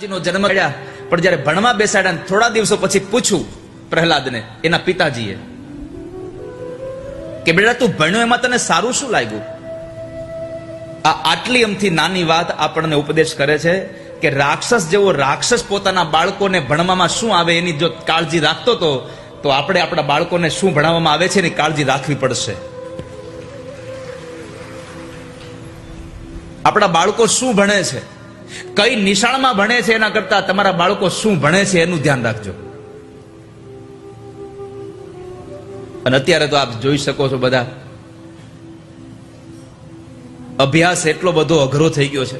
નો જન્મ થયા, પણ જ્યારે ભણવા બેસાડ્યા થોડા દિવસો પછી પૂછ્યું પ્રહલાદને એના પિતાજીએ કે બેટા તું ભણ્યો એમાં તને સારું શું લાગ્યું? આ આટલી અમથી નાની વાત આપણને ઉપદેશ કરે છે કે રાક્ષસ જેવો રાક્ષસ પોતાના બાળકોને ભણવામાં શું આવે એની જો કાળજી રાખતો તો આપણે આપણા બાળકોને શું ભણાવવામાં આવે છે એની કાળજી રાખવી પડશે. આપણા બાળકો શું ભણે છે, કઈ નિશાળમાં ભણે છે એના કરતા તમારા બાળકો શું ભણે છે એનું ધ્યાન રાખજો. અને અત્યારે તો આપ જોઈ શકો છો બધા અભ્યાસ એટલો બધો અઘરો થઈ ગયો છે,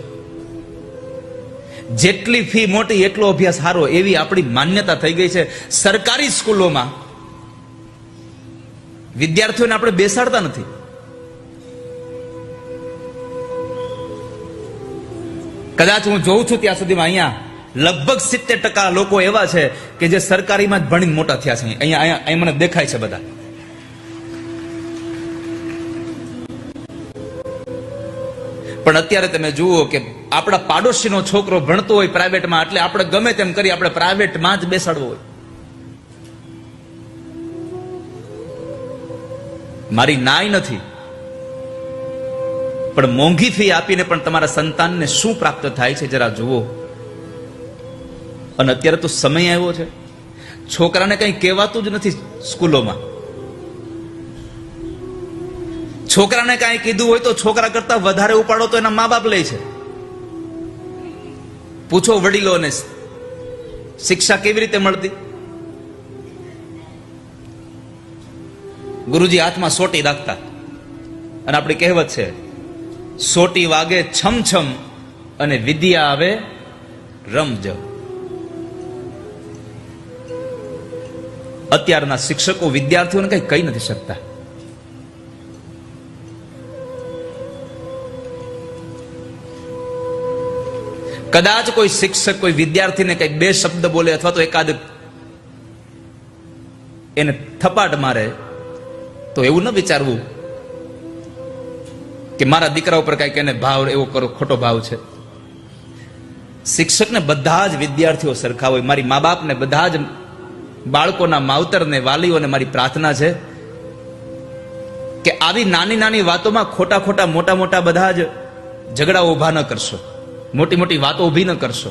જેટલી ફી મોટી એટલો અભ્યાસ સારો, એવી આપણી માન્યતા થઈ ગઈ છે. સરકારી સ્કૂલોમાં વિદ્યાર્થીઓને આપણે બેસાડતા નથી. કદાચ હું જોઉં છું ત્યાં સુધીમાં અહીંયા લગભગ 70% લોકો એવા છે કે જે સરકારીમાં જ ભણીને મોટા થયા છે. અહીંયા મને દેખાય છે બધા. પણ અત્યારે તમે જુઓ કે આપણા પાડોશીનો છોકરો ભણતો હોય પ્રાઇવેટમાં, એટલે આપણે ગમે તેમ કરી આપણે પ્રાઇવેટમાં જ બેસાડવો હોય. મારી નાય નથી, પણ મોંઘી ફી આપીને પણ તમારા સંતાનને શું પ્રાપ્ત થાય છે જરા જુઓ. અને અત્યારે તો સમય આવ્યો છે, છોકરાને કંઈ કહેવાતું જ નથી સ્કૂલોમાં. છોકરાને કાંઈ કીધું હોય તો છોકરા કરતા વધારે ઉપાડો તો એના મા બાપ લે છે. પૂછો વડીલોને શિક્ષા કેવી રીતે મળતી? ગુરુજી હાથમાં સોટી રાખતા, અને આપણી કહેવત છે સોટી વાગે છમ છમ અને વિદ્યા આવે રમઝમ. અત્યારના શિક્ષકો વિદ્યાર્થીઓને કઈ કહી નથી શકતા. કદાચ કોઈ શિક્ષક કોઈ વિદ્યાર્થીને કઈ બે શબ્દ બોલે અથવા તો એકાદ એને થપાટ મારે તો એવું ન વિચારવું કે મારા દીકરા ઉપર કઈક એને ભાવ એવો કરો, ખોટો ભાવ છે. શિક્ષકને બધા જ વિદ્યાર્થીઓ સરખા હોય. મારી મા બાપને બધા જ બાળકોના માવતરને વાલીઓને મારી પ્રાર્થના છે કે આવી નાની નાની વાતોમાં ખોટા ખોટા મોટા મોટા બધા જ ઝઘડાઓ ઉભા ન કરશો, મોટી મોટી વાતો ઉભી ન કરશો.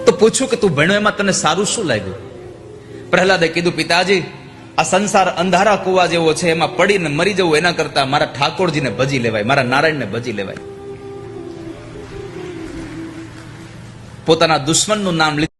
તો પૂછ્યું કે તું ભણ્યો એમાં તને સારું શું લાગ્યું? પ્રહલાદે કીધું પિતાજી આ સંસાર અંધારા કુવા જેવો છે, એમાં પડીને મરી જવું એના કરતા મારા ઠાકોરજીને ભજી લેવાય, મારા નારાયણને ભજી લેવાય. પોતાના દુશ્મનનું નામ લીધું.